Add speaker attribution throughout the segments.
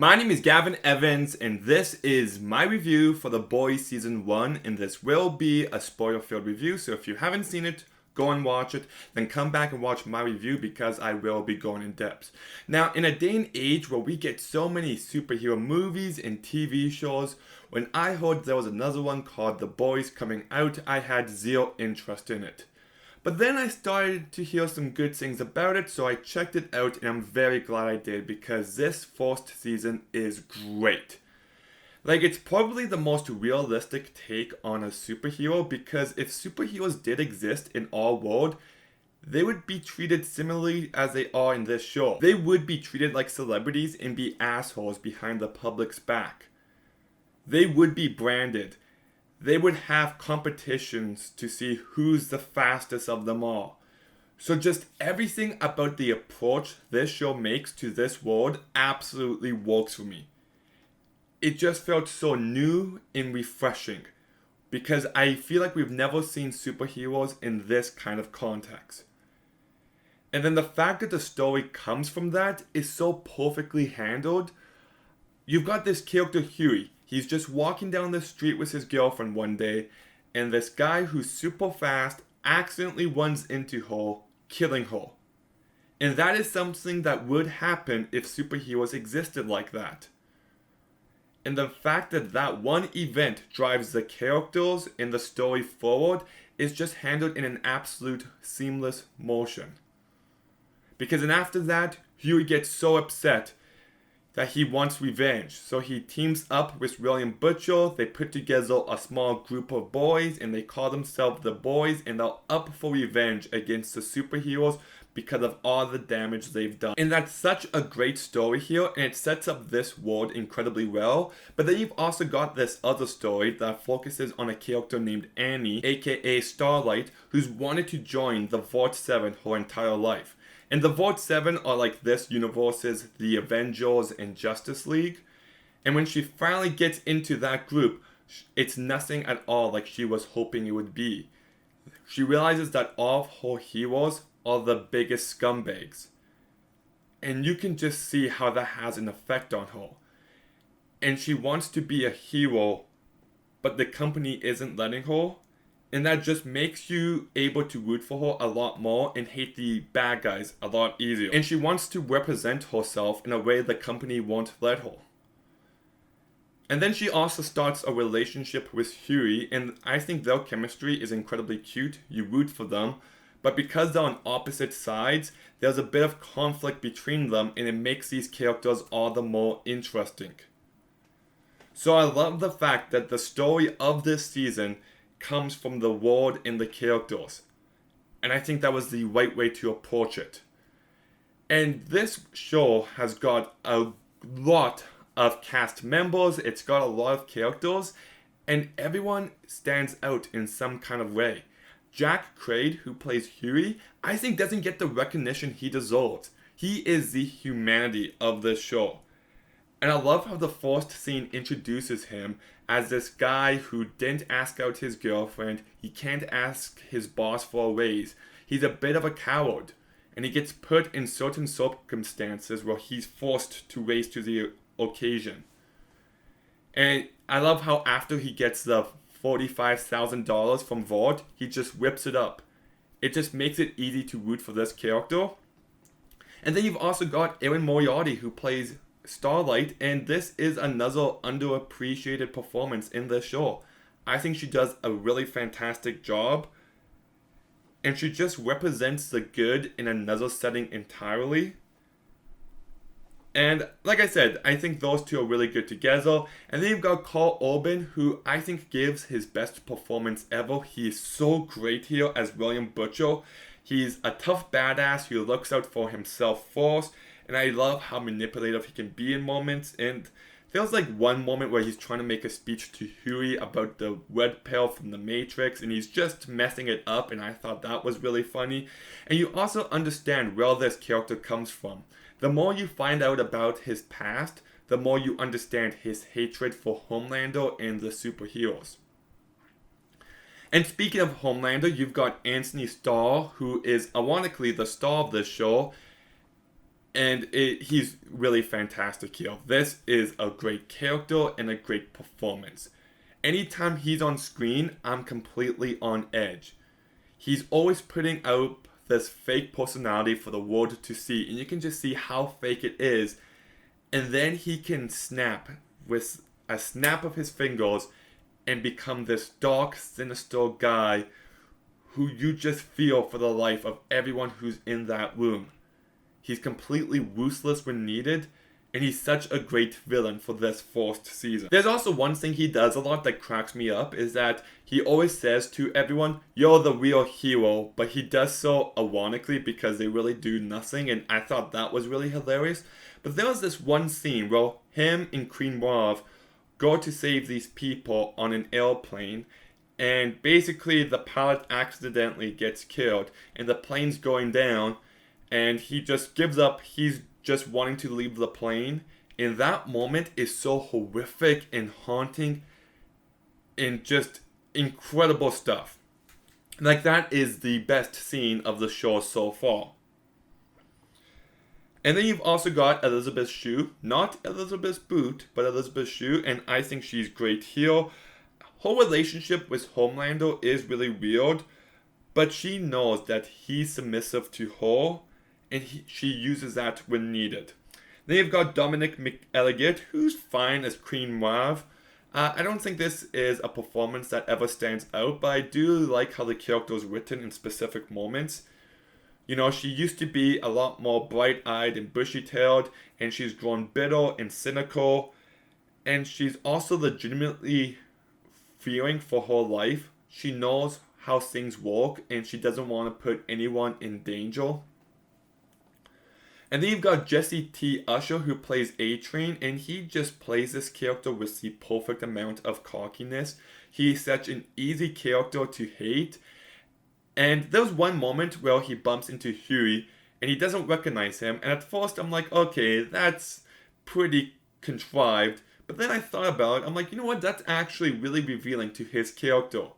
Speaker 1: My name is Gavin Evans, and this is my review for The Boys Season 1, and this will be a spoiler-filled review, so if you haven't seen it, go and watch it, then come back and watch my review because I will be going in depth. Now, in a day and age where we get so many superhero movies and TV shows, when I heard there was another one called The Boys coming out, I had zero interest in it. But then I started to hear some good things about it, so I checked it out, and I'm very glad I did because this first season is great. Like, it's probably the most realistic take on a superhero because if superheroes did exist in our world, they would be treated similarly as they are in this show. They would be treated like celebrities and be assholes behind the public's back. They would be branded. They would have competitions to see who's the fastest of them all. So just everything about the approach this show makes to this world absolutely works for me. It just felt so new and refreshing because I feel like we've never seen superheroes in this kind of context. And then the fact that the story comes from that is so perfectly handled. You've got this character Huey. He's just walking down the street with his girlfriend one day, and this guy who's super fast accidentally runs into her, killing her. And that is something that would happen if superheroes existed like that. And the fact that that one event drives the characters and the story forward is just handled in an absolute seamless motion. Because then after that, Huey gets so upset that he wants revenge. So he teams up with William Butcher. They put together a small group of boys and they call themselves the Boys, and they're up for revenge against the superheroes because of all the damage they've done. And that's such a great story here, and it sets up this world incredibly well. But then you've also got this other story that focuses on a character named Annie, aka Starlight, who's wanted to join the Vault 7 her entire life. And the Vault 7 are like this universe's The Avengers and Justice League. And when she finally gets into that group, it's nothing at all like she was hoping it would be. She realizes that all of her heroes are the biggest scumbags. And you can just see how that has an effect on her. And she wants to be a hero, but the company isn't letting her. And that just makes you able to root for her a lot more and hate the bad guys a lot easier. And she wants to represent herself in a way the company won't let her. And then she also starts a relationship with Huey, and I think their chemistry is incredibly cute. You root for them, but because they're on opposite sides, there's a bit of conflict between them, and it makes these characters all the more interesting. So I love the fact that the story of this season comes from the world and the characters. And I think that was the right way to approach it. And this show has got a lot of cast members, it's got a lot of characters, and everyone stands out in some kind of way. Jack Quaid, who plays Huey, I think doesn't get the recognition he deserves. He is the humanity of this show. And I love how the first scene introduces him as this guy who didn't ask out his girlfriend. He can't ask his boss for a raise. He's a bit of a coward. And he gets put in certain circumstances where he's forced to raise to the occasion. And I love how after he gets the $45,000 from Vault, he just whips it up. It just makes it easy to root for this character. And then you've also got Erin Moriarty, who plays Starlight, and this is another underappreciated performance in this show. I think she does a really fantastic job, and she just represents the good in another setting entirely. And like I said, I think those two are really good together. And then you've got Karl Urban, who I think gives his best performance ever. He is so great here as William Butcher. He's a tough badass who looks out for himself first. And I love how manipulative he can be in moments. And there's like one moment where he's trying to make a speech to Huey about the red pill from the Matrix, and he's just messing it up, and I thought that was really funny. And you also understand where this character comes from. The more you find out about his past, the more you understand his hatred for Homelander and the superheroes. And speaking of Homelander, you've got Anthony Starr, who is ironically the star of this show. And he's really fantastic here. This is a great character and a great performance. Anytime he's on screen, I'm completely on edge. He's always putting out this fake personality for the world to see, and you can just see how fake it is. And then he can snap with a snap of his fingers and become this dark, sinister guy who you just feel for the life of everyone who's in that room. He's completely ruthless when needed, and he's such a great villain for this first season. There's also one thing he does a lot that cracks me up, is that he always says to everyone, "You're the real hero," but he does so ironically because they really do nothing, and I thought that was really hilarious. But there was this one scene where him and Queen Marv go to save these people on an airplane, and basically the pilot accidentally gets killed, and the plane's going down, and he just gives up. He's just wanting to leave the plane. And that moment is so horrific and haunting and just incredible stuff. Like, that is the best scene of the show so far. And then you've also got Elizabeth Shue. Not Elizabeth Boot, but Elizabeth Shue. And I think she's great here. Her relationship with Homelander is really weird, but she knows that he's submissive to her, and she uses that when needed. Then you've got Dominic McElligott, who's fine as Queen Marv. I don't think this is a performance that ever stands out, but I do like how the character is written in specific moments. You know, she used to be a lot more bright-eyed and bushy-tailed, and she's grown bitter and cynical, and she's also legitimately fearing for her life. She knows how things work, and she doesn't want to put anyone in danger. And then you've got Jesse T. Usher, who plays A-Train, and he just plays this character with the perfect amount of cockiness. He's such an easy character to hate. And there's one moment where he bumps into Huey, and he doesn't recognize him. And at first I'm like, okay, that's pretty contrived. But then I thought about it, I'm like, you know what, that's actually really revealing to his character.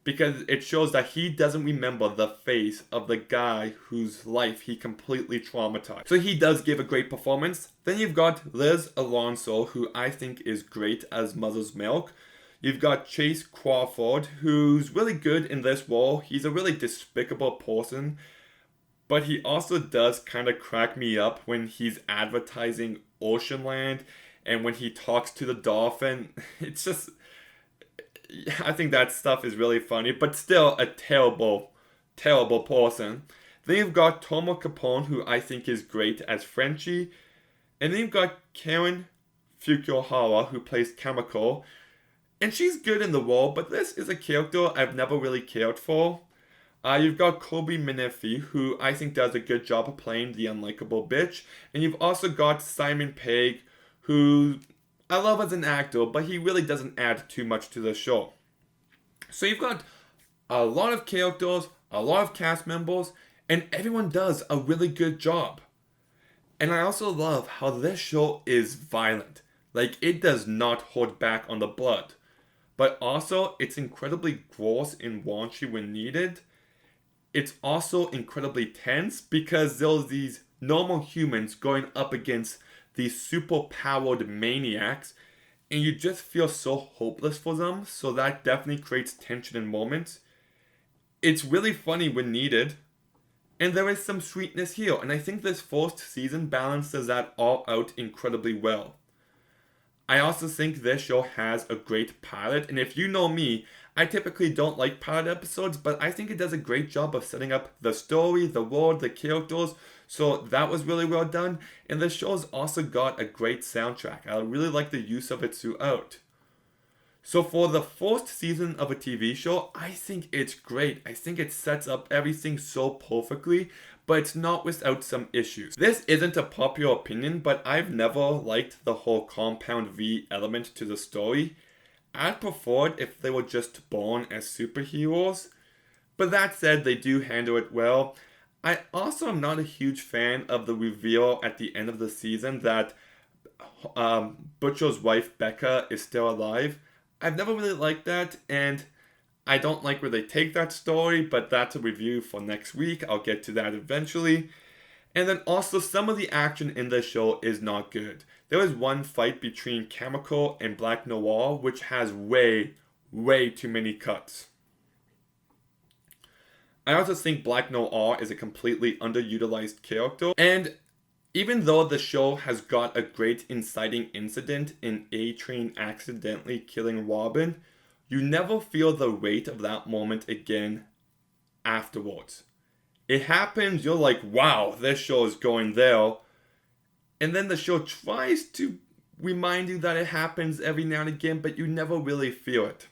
Speaker 1: Because it shows that he doesn't remember the face of the guy whose life he completely traumatized. So he does give a great performance. Then you've got Liz Alonso, who I think is great as Mother's Milk. You've got Chase Crawford, who's really good in this role. He's a really despicable person, but he also does kind of crack me up when he's advertising Oceanland and when he talks to the dolphin. It's just, I think that stuff is really funny, but still a terrible, terrible person. Then you've got Tomo Capone, who I think is great as Frenchie. And then you've got Karen Fukuhara, who plays Chemical. And she's good in the role, but this is a character I've never really cared for. You've got Kobe Menefee, who I think does a good job of playing the unlikable bitch. And you've also got Simon Pegg, who I love as an actor, but he really doesn't add too much to the show. So you've got a lot of characters, a lot of cast members, and everyone does a really good job. And I also love how this show is violent. Like, it does not hold back on the blood. But also, it's incredibly gross and raunchy when needed. It's also incredibly tense because there's these normal humans going up against these super powered maniacs, and you just feel so hopeless for them, so that definitely creates tension in moments. It's really funny when needed, and there is some sweetness here, and I think this first season balances that all out incredibly well. I also think this show has a great pilot, and if you know me, I typically don't like pilot episodes, but I think it does a great job of setting up the story, the world, the characters, so that was really well done. And the show's also got a great soundtrack. I really like the use of it throughout. So for the first season of a TV show, I think it's great. I think it sets up everything so perfectly, but it's not without some issues. This isn't a popular opinion, but I've never liked the whole Compound V element to the story. I'd prefer it if they were just born as superheroes. But that said, they do handle it well. I also am not a huge fan of the reveal at the end of the season that Butcher's wife Becca is still alive. I've never really liked that, and I don't like where they take that story, but that's a review for next week. I'll get to that eventually. And then also some of the action in this show is not good. There was one fight between Chemical and Black Noir which has way too many cuts. I also think Black Noir is a completely underutilized character, and even though the show has got a great inciting incident in A-Train accidentally killing Robin, you never feel the weight of that moment again afterwards. It happens, you're like, wow, this show is going there. And then the show tries to remind you that it happens every now and again, but you never really feel it.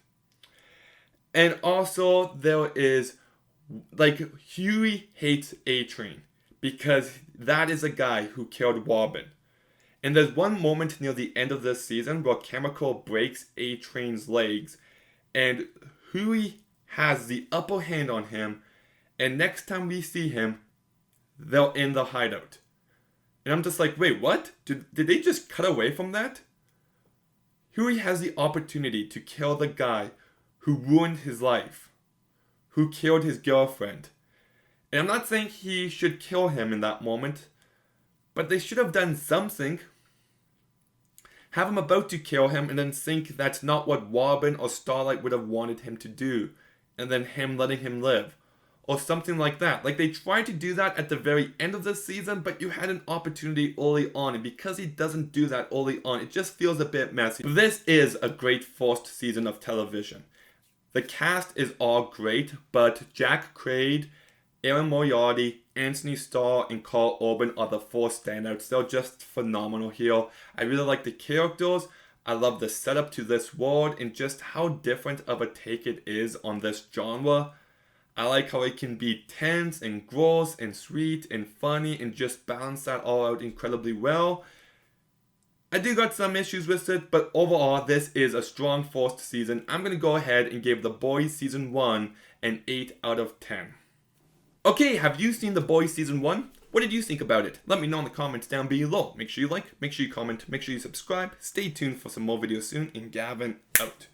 Speaker 1: And also, there is, like, Huey hates A-Train because that is a guy who killed Robin. And there's one moment near the end of this season where Chemical breaks A-Train's legs, and Huey has the upper hand on him, and next time we see him, they're in the hideout. And I'm just like, wait, what? Did they just cut away from that? Huey has the opportunity to kill the guy who ruined his life, who killed his girlfriend. And I'm not saying he should kill him in that moment, but they should have done something. Have him about to kill him and then think that's not what Robin or Starlight would have wanted him to do, and then him letting him live. Or something like that. Like, they tried to do that at the very end of the season, but you had an opportunity early on, and because he doesn't do that early on, it just feels a bit messy. This is a great first season of television. The cast is all great, but Jack Quaid, Erin Moriarty, Anthony Starr, and Karl Urban are the four standouts. They're just phenomenal here. I really like the characters. I love the setup to this world and just how different of a take it is on this genre. I like how it can be tense and gross and sweet and funny and just balance that all out incredibly well. I do got some issues with it, but overall this is a strong first season. I'm going to go ahead and give The Boys Season 1 an 8 out of 10. Okay, have you seen The Boys Season 1? What did you think about it? Let me know in the comments down below. Make sure you like, make sure you comment, make sure you subscribe. Stay tuned for some more videos soon, and Gavin out.